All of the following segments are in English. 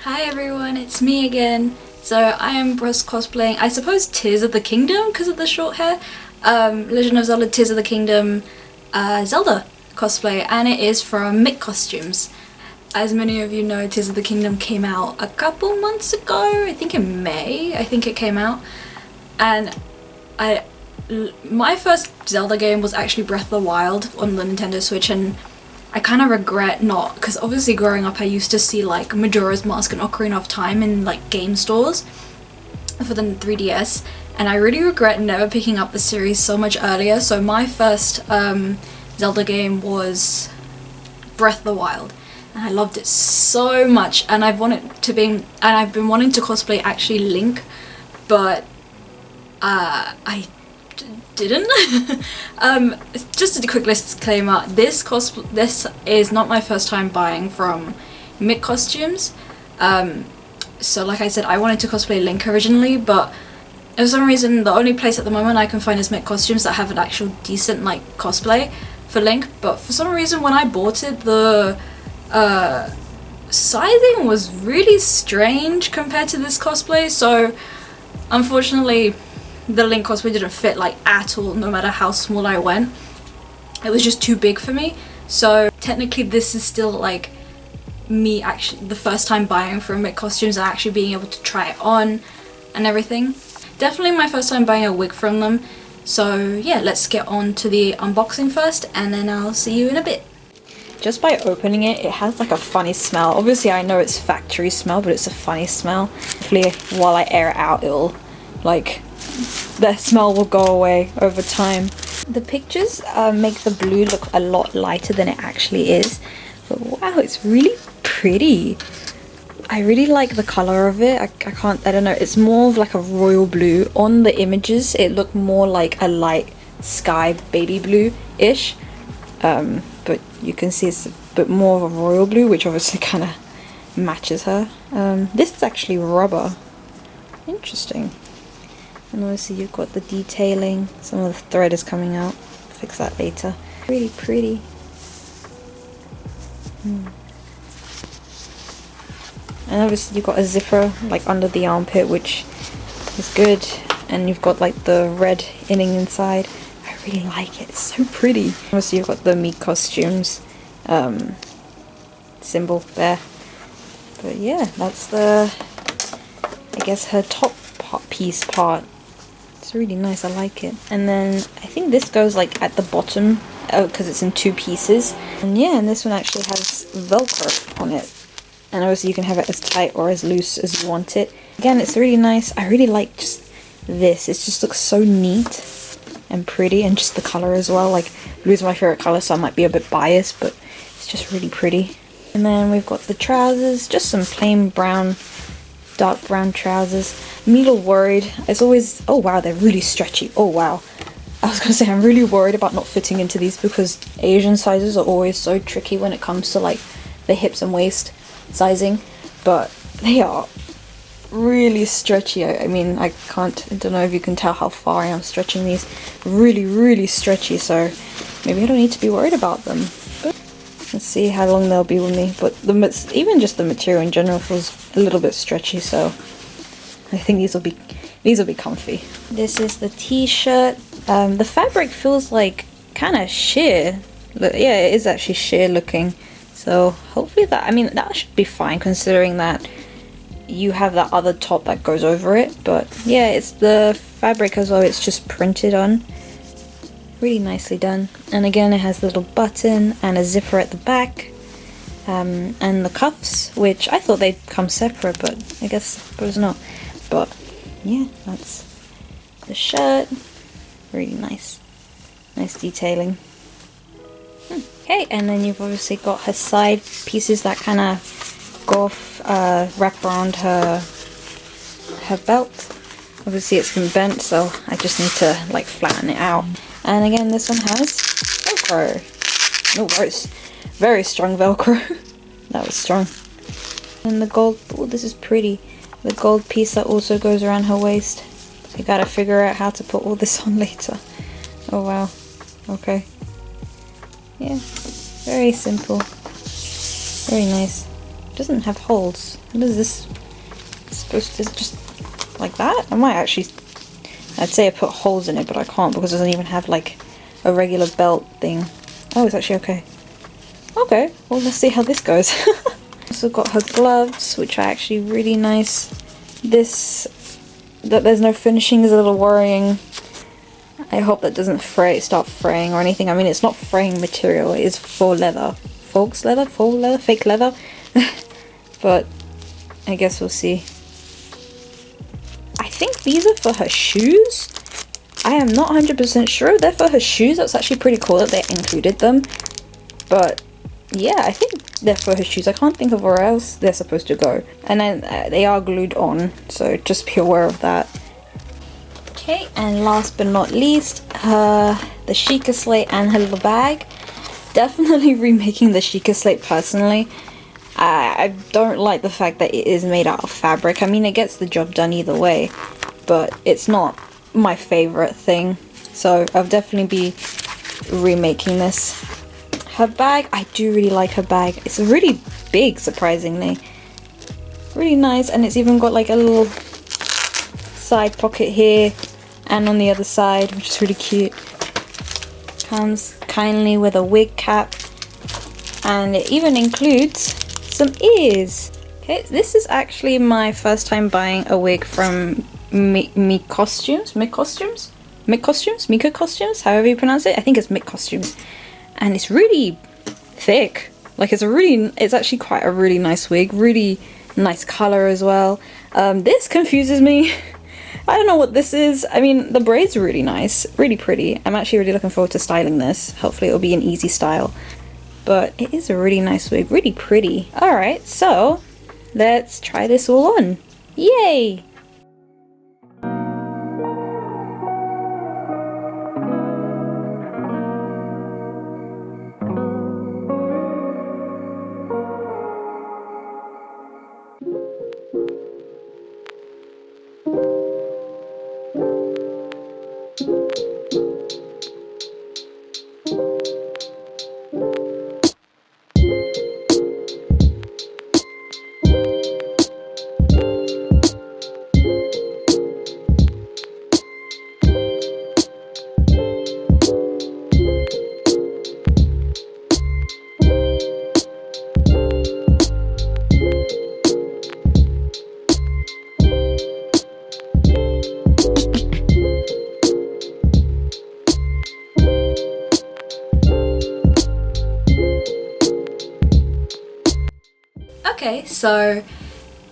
Hi everyone, it's me again. So I am cosplaying, I suppose, Tears of the Kingdom because of the short hair. Legend of Zelda Tears of the Kingdom Zelda cosplay, and it is from Miccostumes. As many of you know, Tears of the Kingdom came out a couple months ago, I think in May, I think it came out. And my first Zelda game was actually Breath of the Wild on the Nintendo Switch, and I kind of regret not, because obviously growing up I used to see like Majora's Mask and Ocarina of Time in like game stores for the 3DS, and I really regret never picking up the series so much earlier. So my first Zelda game was Breath of the Wild, and I loved it so much, and I've been wanting to cosplay actually Link, but I didn't. Just a quick disclaimer, this is not my first time buying from Miccostumes. So like I said, I wanted to cosplay Link originally, but for some reason the only place at the moment I can find is Miccostumes that have an actual decent like cosplay for Link. But for some reason when I bought it, the sizing was really strange compared to this cosplay, so unfortunately the Link cosplay didn't fit like at all, no matter how small I went. It was just too big for me. So technically this is still like me actually the first time buying from Miccostumes and actually being able to try it on and everything. Definitely my first time buying a wig from them. So yeah, let's get on to the unboxing first, and then I'll see you in a bit. Just by opening it, it has like a funny smell. Obviously I know it's factory smell, but it's a funny smell. Hopefully while I air it out, it'll like the smell will go away over time. The pictures make the blue look a lot lighter than it actually is, but wow, it's really pretty. I really like the color of it. I don't know, it's more of like a royal blue. On the images it looked more like a light sky baby blue-ish, but you can see it's a bit more of a royal blue, which obviously kind of matches her. This is actually rubber. Interesting. And obviously you've got the detailing, some of the thread is coming out, fix that later. Really pretty. And obviously you've got a zipper like under the armpit, which is good, and you've got like the red inning inside. I really like it, it's so pretty. Obviously you've got the Miccostumes symbol there. But yeah, that's the, I guess, her top piece part. It's really nice, I like it. And then I think this goes like at the bottom because it's in two pieces. And yeah, and this one actually has Velcro on it. And obviously you can have it as tight or as loose as you want it. Again, it's really nice. I really like just this. It just looks so neat and pretty, and just the color as well. Like, blue is my favorite color, so I might be a bit biased, but it's just really pretty. And then we've got the trousers, just some plain brown, dark brown trousers. I'm a little worried. It's always, oh wow, they're really stretchy. Oh wow. I was gonna say I'm really worried about not fitting into these because Asian sizes are always so tricky when it comes to like the hips and waist sizing, but they are really stretchy. I mean, I don't know if you can tell how far I am stretching these. Really stretchy, so maybe I don't need to be worried about them. But let's see how long they'll be with me. But even just the material in general feels a little bit stretchy, so I think these will be comfy. This is the t-shirt. The fabric feels like kind of sheer. But yeah, it is actually sheer looking. So hopefully that should be fine, considering that you have that other top that goes over it. But yeah, it's the fabric as well. It's just printed on. Really nicely done. And again, it has a little button and a zipper at the back. And the cuffs, which I thought they'd come separate, but I suppose not. But yeah, that's the shirt. Really nice. Nice detailing. Okay, and then you've obviously got her side pieces that kind of go off, wrap around her belt. Obviously it's been bent, so I just need to like flatten it out. And again, this one has Velcro. Oh, very strong Velcro. That was strong. And the gold, oh, this is pretty. The gold piece that also goes around her waist. I gotta figure out how to put all this on later. Oh wow. Okay. Yeah. Very simple. Very nice. doesn't have holes. What is this supposed to, is it just like that? I might actually, I'd say I put holes in it, but I can't because it doesn't even have like a regular belt thing. Oh, it's actually okay. Okay, well let's see how this goes. Also got her gloves, which are actually really nice. This, that there's no finishing is a little worrying. I hope that doesn't start fraying or anything. I mean, it's not fraying material, it is faux leather. Faux leather? Faux leather? Fake leather? But I guess we'll see. I think these are for her shoes. I am not 100% sure they're for her shoes. That's actually pretty cool that they included them. But yeah, I think they're for her shoes. I can't think of where else they're supposed to go. And then they are glued on, so just be aware of that. Okay, and last but not least, the Sheikah slate and her little bag. Definitely remaking the Sheikah slate personally. I don't like the fact that it is made out of fabric. I mean, it gets the job done either way, but it's not my favorite thing. So I'll definitely be remaking this. Her bag, I do really like her bag. It's really big, surprisingly. Really nice, and it's even got like a little side pocket here and on the other side, which is really cute. Comes kindly with a wig cap, and it even includes some ears. Okay, this is actually my first time buying a wig from Miccostumes, however you pronounce it. I think it's Miccostumes, and it's really thick. Like it's actually quite a really nice wig, really nice color as well. This confuses me. I don't know what this is. I mean, the braids are really nice, really pretty. I'm actually really looking forward to styling this. Hopefully it'll be an easy style. But it is a really nice wig, really pretty. Alright, so let's try this all on. Yay! Okay, so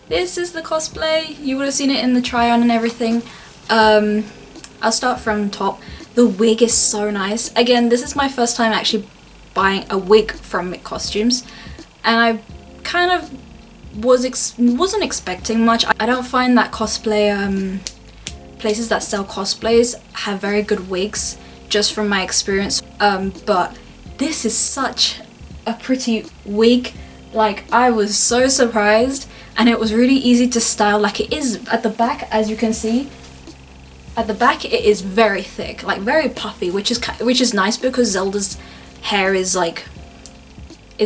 this is the cosplay. You would have seen it in the try on and everything. I'll start from top. The wig is so nice. Again, this is my first time actually buying a wig from Miccostumes, and I kind of wasn't expecting much. I don't find that cosplay places that sell cosplays have very good wigs, just from my experience. But this is such a pretty wig. Like, I was so surprised, and it was really easy to style. Like, it is at the back, as you can see. At the back, it is very thick, like very puffy, which is nice because Zelda's hair is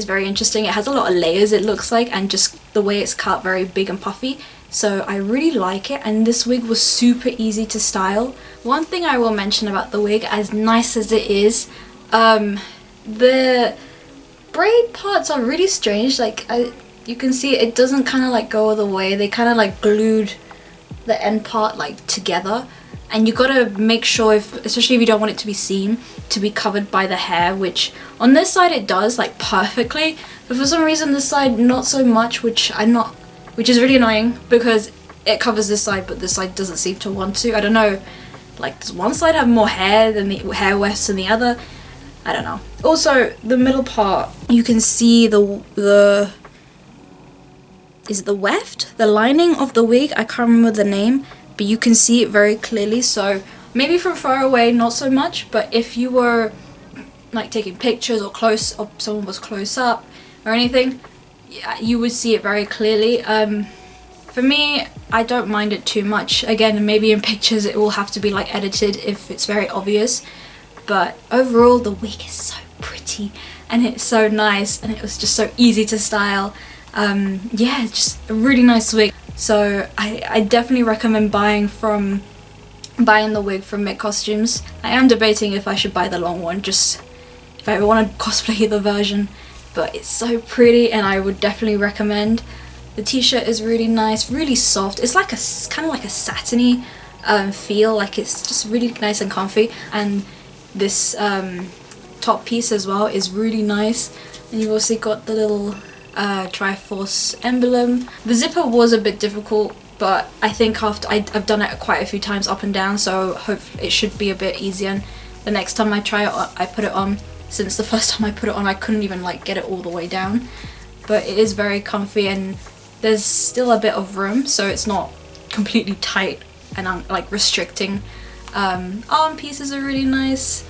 very interesting. It has a lot of layers, it looks like, and just the way it's cut, very big and puffy. So I really like it, and this wig was super easy to style. One thing I will mention about the wig, as nice as it is, the braid parts are really strange. Like, you can see it doesn't kind of like go all the way. They kind of like glued the end part like together, and you gotta make sure, especially if you don't want it to be seen, to be covered by the hair, which on this side it does like perfectly, but for some reason this side not so much, which is really annoying because it covers this side but this side doesn't seem to want to. I don't know, like, does one side have more hair than the hair wefts than the other? I don't know. Also, the middle part, you can see is it the weft? The lining of the wig, I can't remember the name, but you can see it very clearly. So maybe from far away, not so much, but if you were like taking pictures or someone was close up or anything, yeah, you would see it very clearly. For me, I don't mind it too much. Again, maybe in pictures it will have to be like edited if it's very obvious. But overall, the wig is so pretty and it's so nice, and it was just so easy to style. Yeah, it's just a really nice wig. So I definitely recommend buying the wig from Miccostumes. I am debating if I should buy the long one, just if I want to cosplay either version, but it's so pretty and I would definitely recommend. The t-shirt is really nice, really soft. It's like kind of like a satiny feel, like it's just really nice and comfy. And this top piece as well is really nice. And you've also got the little Triforce emblem. The zipper was a bit difficult, but I think after I've done it quite a few times up and down, so hope it should be a bit easier. And the next time I try it, I put it on. Since the first time I put it on, I couldn't even like get it all the way down. But it is very comfy and there's still a bit of room, so it's not completely tight and like restricting. Arm pieces are really nice,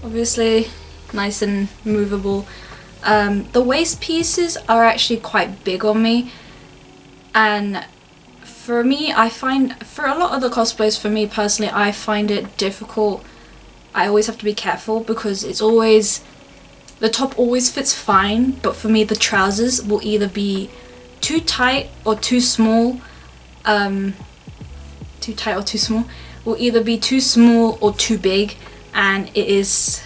obviously nice and movable. The waist pieces are actually quite big on me, and for me, I find, for a lot of the cosplays, for me personally, I find it difficult. I always have to be careful because it's always, the top always fits fine, but for me the trousers will either be too tight or too small. Will either be too small or too big, and it is,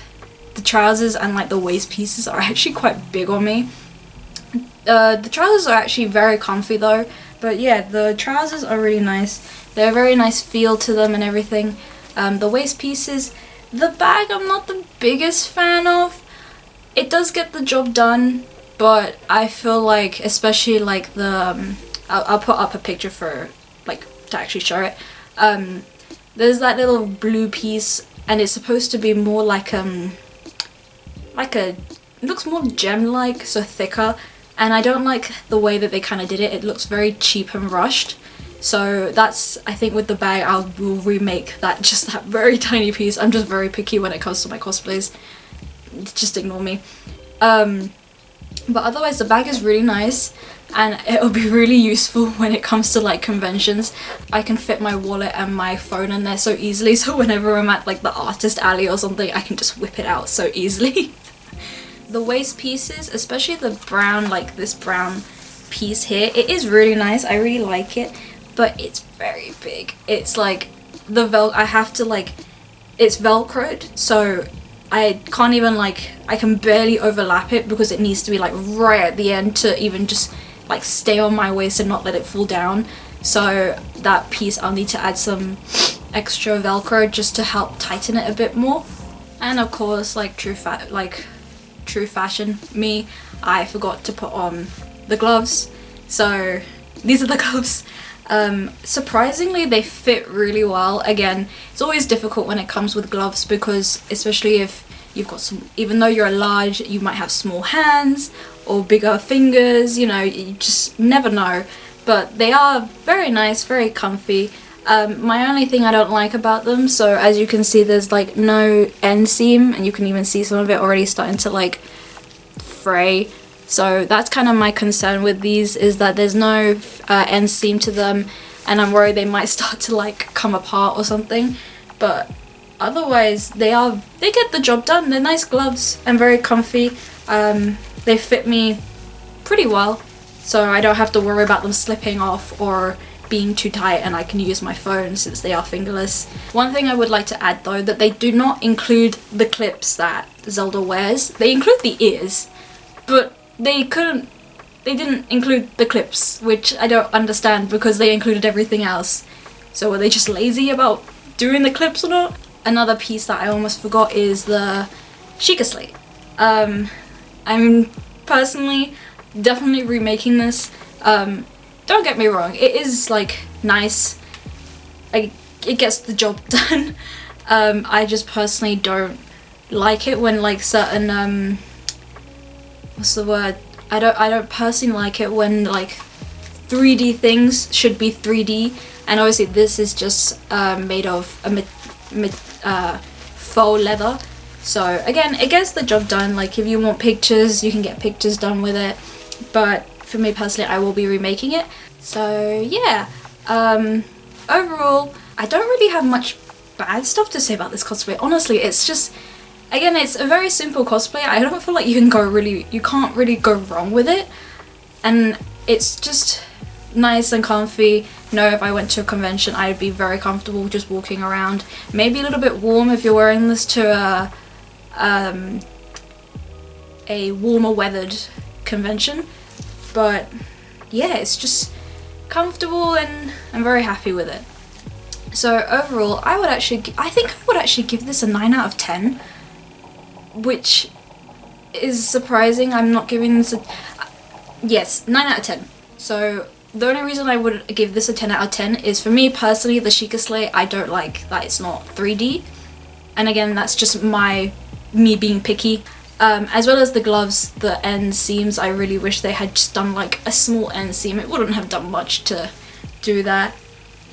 the trousers and like the waist pieces are actually quite big on me. The trousers are actually very comfy though, but yeah, the trousers are really nice. They're a very nice feel to them and everything. The waist pieces, the bag I'm not the biggest fan of. It does get the job done, but I feel like, especially like the, I'll put up a picture for, like, to actually show it. There's that little blue piece, and it's supposed to be more like a, it looks more gem-like, so thicker, and I don't like the way that they kind of did it. It looks very cheap and rushed. So that's, I think with the bag, will remake that, just that very tiny piece. I'm just very picky when it comes to my cosplays. Just ignore me. But otherwise the bag is really nice, and it'll be really useful when it comes to like conventions. I can fit my wallet and my phone in there so easily, so whenever I'm at like the artist alley or something, I can just whip it out so easily. The waist pieces, especially the brown, like this brown piece here, it is really nice. I really like it, but it's very big. It's like the I have to like, it's velcroed, so I can't even like, I can barely overlap it because it needs to be like right at the end to even just like stay on my waist and not let it fall down. So that piece, I'll need to add some extra velcro just to help tighten it a bit more. And of course, like true fashion me, I forgot to put on the gloves. So these are the gloves. Surprisingly, they fit really well. Again, it's always difficult when it comes with gloves because, especially if you've got some, even though you're large, you might have small hands or bigger fingers, you know, you just never know. But they are very nice, very comfy. My only thing I don't like about them, so as you can see, there's like no end seam, and you can even see some of it already starting to like fray. So that's kind of my concern with these, is that there's no end seam to them, and I'm worried they might start to like come apart or something. But otherwise they get the job done. They're nice gloves and very comfy. They fit me pretty well, so I don't have to worry about them slipping off or being too tight, and I can use my phone since they are fingerless. One thing I would like to add though, that they do not include the clips that Zelda wears. They include the ears, but they didn't include the clips, which I don't understand because they included everything else. So were they just lazy about doing the clips or not? Another piece that I almost forgot is the Sheikah slate. I'm personally definitely remaking this. Don't get me wrong, it is like nice. It gets the job done. I just personally don't like it when like certain what's the word? I don't personally like it when like 3D things should be 3D, and obviously this is just made of a faux leather. So again, it gets the job done. Like if you want pictures, you can get pictures done with it. But for me personally, I will be remaking it. So yeah, overall, I don't really have much bad stuff to say about this cosplay. Honestly, it's just, again, it's a very simple cosplay. I don't feel like you can't really go wrong with it. and it's just nice and comfy. You know, if I went to a convention, I'd be very comfortable just walking around. Maybe a little bit warm if you're wearing this to a warmer weathered convention, but yeah, it's just comfortable and I'm very happy with it. So overall, I think I would actually give this a 9 out of 10, which is surprising. I'm not giving this a... Yes, 9 out of 10. So the only reason I would give this a 10 out of 10 is, for me personally, the Miccostumes, I don't like that it's not 3D. And again, that's just me being picky. As well as the gloves, the end seams, I really wish they had just done like a small end seam. It wouldn't have done much to do that.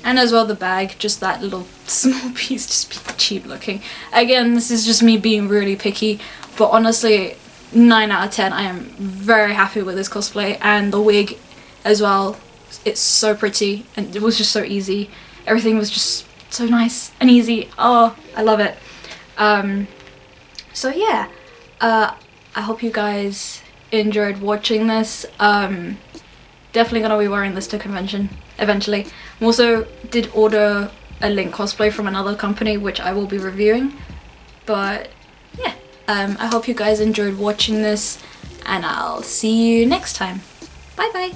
And as well the bag, just that little small piece, just cheap looking. Again, this is just me being really picky, but honestly, 9 out of 10, I am very happy with this cosplay, and the wig as well. It's so pretty, and it was just so easy. Everything was just so nice and easy. Oh, I love it. So yeah, I hope you guys enjoyed watching this. Definitely gonna be wearing this to convention eventually. I also did order a Link cosplay from another company, which I will be reviewing. But yeah, I hope you guys enjoyed watching this, and I'll see you next time. Bye bye!